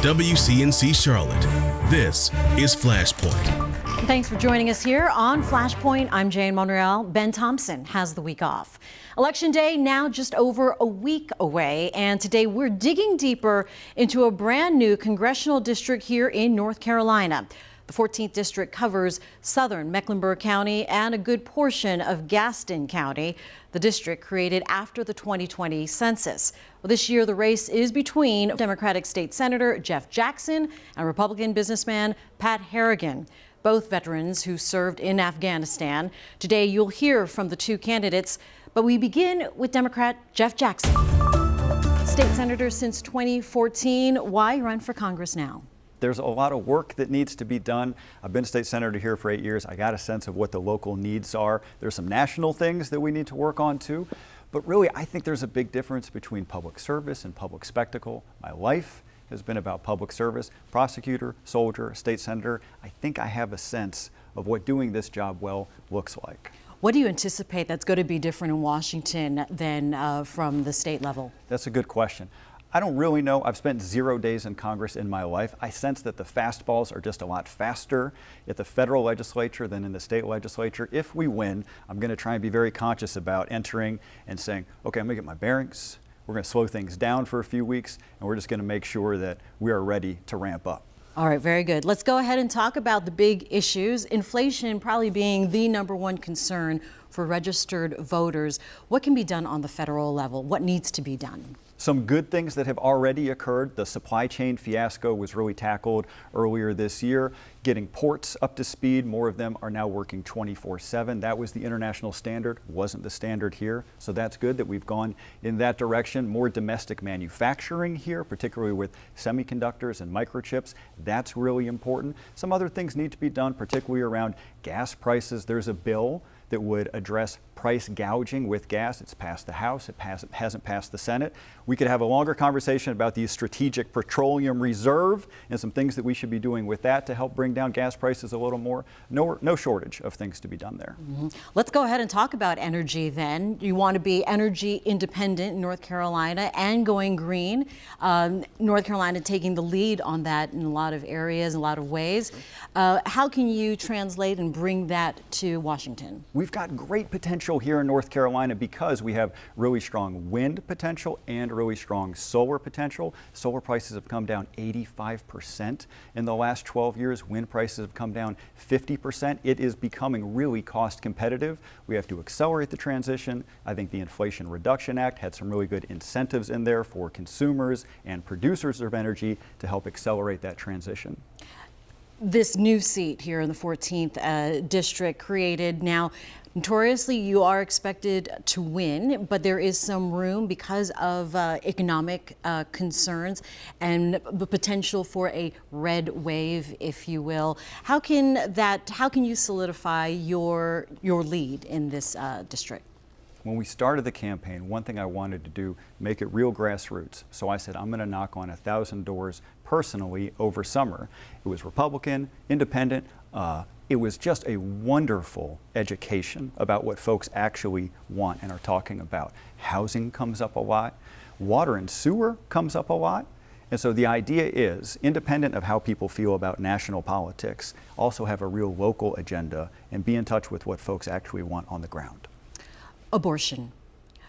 WCNC Charlotte, this is Flashpoint. Thanks for joining us here on Flashpoint. I'm Jane Monreal. Ben Thompson has the week off. Election day now just over a week away, and today we're digging deeper into a brand new congressional district here in North Carolina. The 14th district covers southern Mecklenburg County and a good portion of Gaston County, the district created after the 2020 census. Well, this year the race is between Democratic State Senator Jeff Jackson and Republican businessman Pat Harrigan, both veterans who served in Afghanistan. Today you'll hear from the two candidates, but we begin with Democrat Jeff Jackson. State senator since 2014. Why run for Congress now? There's a lot of work that needs to be done. I've been state senator here for 8 years. I got a sense of what the local needs are. There's some national things that we need to work on too. But really, I think there's a big difference between public service and public spectacle. My life has been about public service. Prosecutor, soldier, state senator. I think I have a sense of what doing this job well looks like. What do you anticipate that's going to be different in Washington than from the state level? That's a good question. I don't really know. I've spent 0 days in Congress in my life. I sense that the fastballs are just a lot faster at the federal legislature than in the state legislature. If we win, I'm going to try and be very conscious about entering and saying, okay, I'm going to get my bearings. We're going to slow things down for a few weeks, and we're just going to make sure that we are ready to ramp up. All right, very good. Let's go ahead and talk about the big issues. Inflation probably being the #1 concern for registered voters. What can be done on the federal level? What needs to be done? Some good things that have already occurred. The supply chain fiasco was really tackled earlier this year. Getting ports up to speed, more of them are now working 24/7. That was the international standard, wasn't the standard here. So that's good that we've gone in that direction. More domestic manufacturing here, particularly with semiconductors and microchips. That's really important. Some other things need to be done, particularly around gas prices. There's a bill that would address price gouging with gas. It's passed the House, it hasn't passed the Senate. We could have a longer conversation about the strategic petroleum reserve and some things that we should be doing with that to help bring down gas prices a little more. No shortage of things to be done there. Let's go ahead and talk about energy then. You want to be energy independent in North Carolina and going green. North Carolina taking the lead on that in a lot of areas, in a lot of ways. How can you translate and bring that to Washington? We've got great potential here in North Carolina because we have really strong wind potential and really strong solar potential. Solar prices have come down 85% in the last 12 years. Wind prices have come down 50%. It is becoming really cost competitive. We have to accelerate the transition. I think the Inflation Reduction Act had some really good incentives in there for consumers and producers of energy to help accelerate that transition. This new seat here in the 14th district created now. Notoriously, you are expected to win, but there is some room because of economic concerns and the potential for a red wave, if you will. How can you solidify your lead in this district? When we started the campaign, one thing I wanted to do, make it real grassroots. So I said, I'm going to knock on 1,000 doors personally over summer. It was Republican, independent. It was just a wonderful education about what folks actually want and are talking about. Housing comes up a lot. Water and sewer comes up a lot. And so the idea is, independent of how people feel about national politics, also have a real local agenda and be in touch with what folks actually want on the ground. Abortion.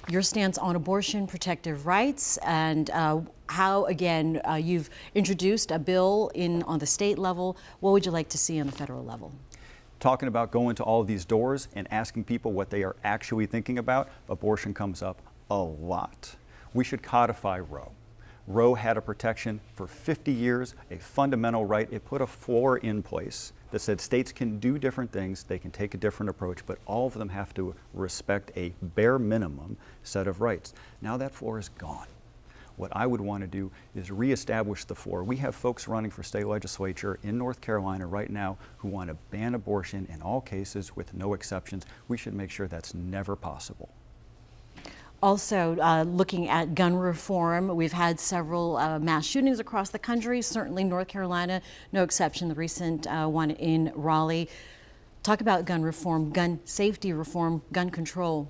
Your stance on abortion, protective rights, and how, again, you've introduced a bill on the state level. What would you like to see on the federal level? Talking about going to all of these doors and asking people what they are actually thinking about, abortion comes up a lot. We should codify Roe. Roe had a protection for 50 years, a fundamental right. It put a floor in place that said states can do different things, they can take a different approach, but all of them have to respect a bare minimum set of rights. Now that floor is gone. What I would want to do is reestablish the floor. We have folks running for state legislature in North Carolina right now who want to ban abortion in all cases with no exceptions. We should make sure that's never possible. Also, looking at gun reform, we've had several mass shootings across the country, certainly North Carolina, no exception, the recent one in Raleigh. Talk about gun reform, gun safety reform, gun control.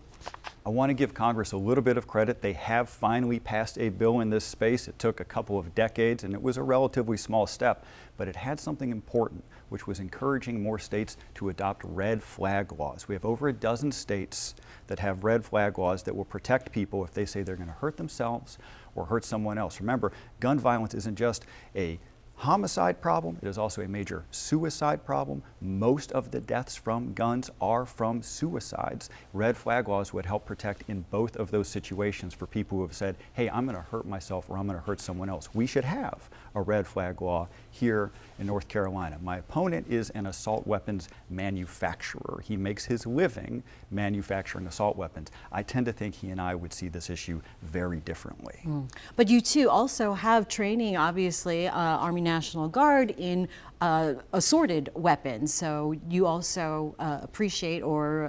I want to give Congress a little bit of credit. They have finally passed a bill in this space. It took a couple of decades, and it was a relatively small step, but it had something important, which was encouraging more states to adopt red flag laws. We have over a dozen states that have red flag laws that will protect people if they say they're going to hurt themselves or hurt someone else. Remember, gun violence isn't just a homicide problem, it is also a major suicide problem. Most of the deaths from guns are from suicides. Red flag laws would help protect in both of those situations for people who have said, hey, I'm going to hurt myself or I'm going to hurt someone else. We should have a red flag law here in North Carolina. My opponent is an assault weapons manufacturer. He makes his living manufacturing assault weapons. I tend to think he and I would see this issue very differently. But you too also have training, obviously, Army National Guard in assorted weapons. So you also appreciate or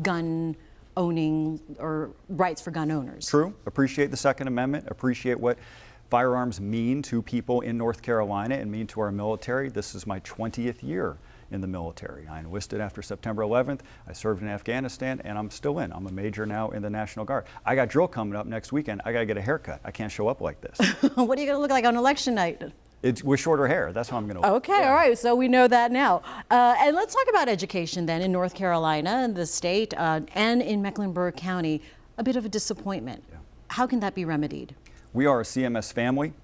gun owning or rights for gun owners. True. Appreciate the Second Amendment. Appreciate what firearms mean to people in North Carolina and mean to our military. This is my 20th year in the military. I enlisted after September 11th. I served in Afghanistan, and I'm still in. I'm a major now in the National Guard. I got drill coming up next weekend. I got to get a haircut. I can't show up like this. What are you going to look like on election night? It's with shorter hair. That's how I'm going to look. Okay, all right. So we know that now. And let's talk about education then in North Carolina, the state, and in Mecklenburg County. A bit of a disappointment. Yeah. How can that be remedied? We are a CMS family.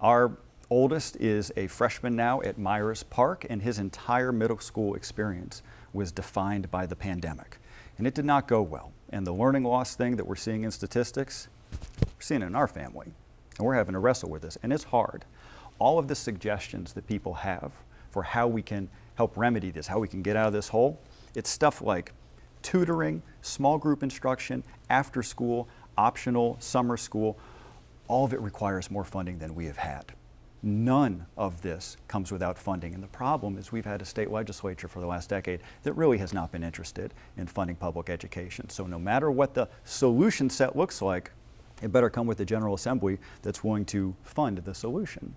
Our oldest is a freshman now at Myers Park, and his entire middle school experience was defined by the pandemic. And it did not go well. And the learning loss thing that we're seeing in statistics, we're seeing it in our family. And we're having to wrestle with this, and it's hard. All of the suggestions that people have for how we can help remedy this, how we can get out of this hole, it's stuff like tutoring, small group instruction, after school, optional summer school. All of it requires more funding than we have had. None of this comes without funding. And the problem is we've had a state legislature for the last decade that really has not been interested in funding public education. So no matter what the solution set looks like, it better come with the General Assembly that's willing to fund the solution.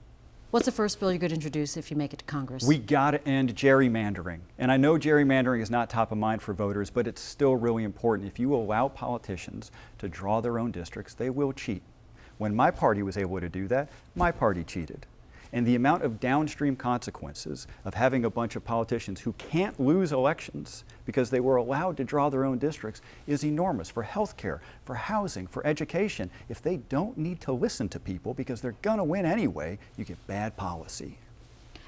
What's the first bill you could introduce if you make it to Congress? We got to end gerrymandering. And I know gerrymandering is not top of mind for voters, but it's still really important. If you allow politicians to draw their own districts, they will cheat. When my party was able to do that, my party cheated. And the amount of downstream consequences of having a bunch of politicians who can't lose elections because they were allowed to draw their own districts is enormous for healthcare, for housing, for education. If they don't need to listen to people because they're going to win anyway, you get bad policy.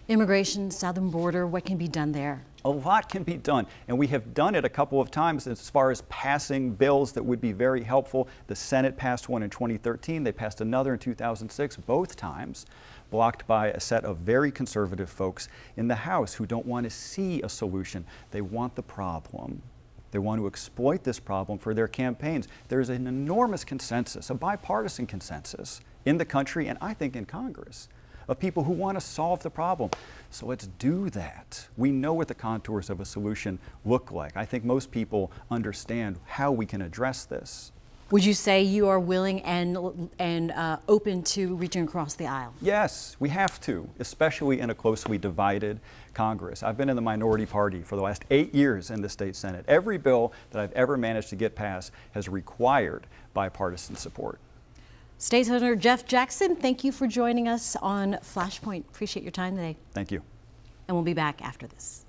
Immigration, southern border, what can be done there? A lot can be done, and we have done it a couple of times as far as passing bills that would be very helpful. The Senate passed one in 2013. They passed another in 2006, both times blocked by a set of very conservative folks in the House who don't want to see a solution. They want the problem. They want to exploit this problem for their campaigns. There's an enormous consensus, a bipartisan consensus in the country, and I think in Congress, of people who want to solve the problem. So let's do that. We know what the contours of a solution look like. I think most people understand how we can address this. Would you say you are willing and open to reaching across the aisle? Yes, we have to, especially in a closely divided Congress. I've been in the minority party for the last 8 years in the state Senate. Every bill that I've ever managed to get passed has required bipartisan support. State Senator Jeff Jackson, thank you for joining us on Flashpoint. Appreciate your time today. Thank you. And we'll be back after this.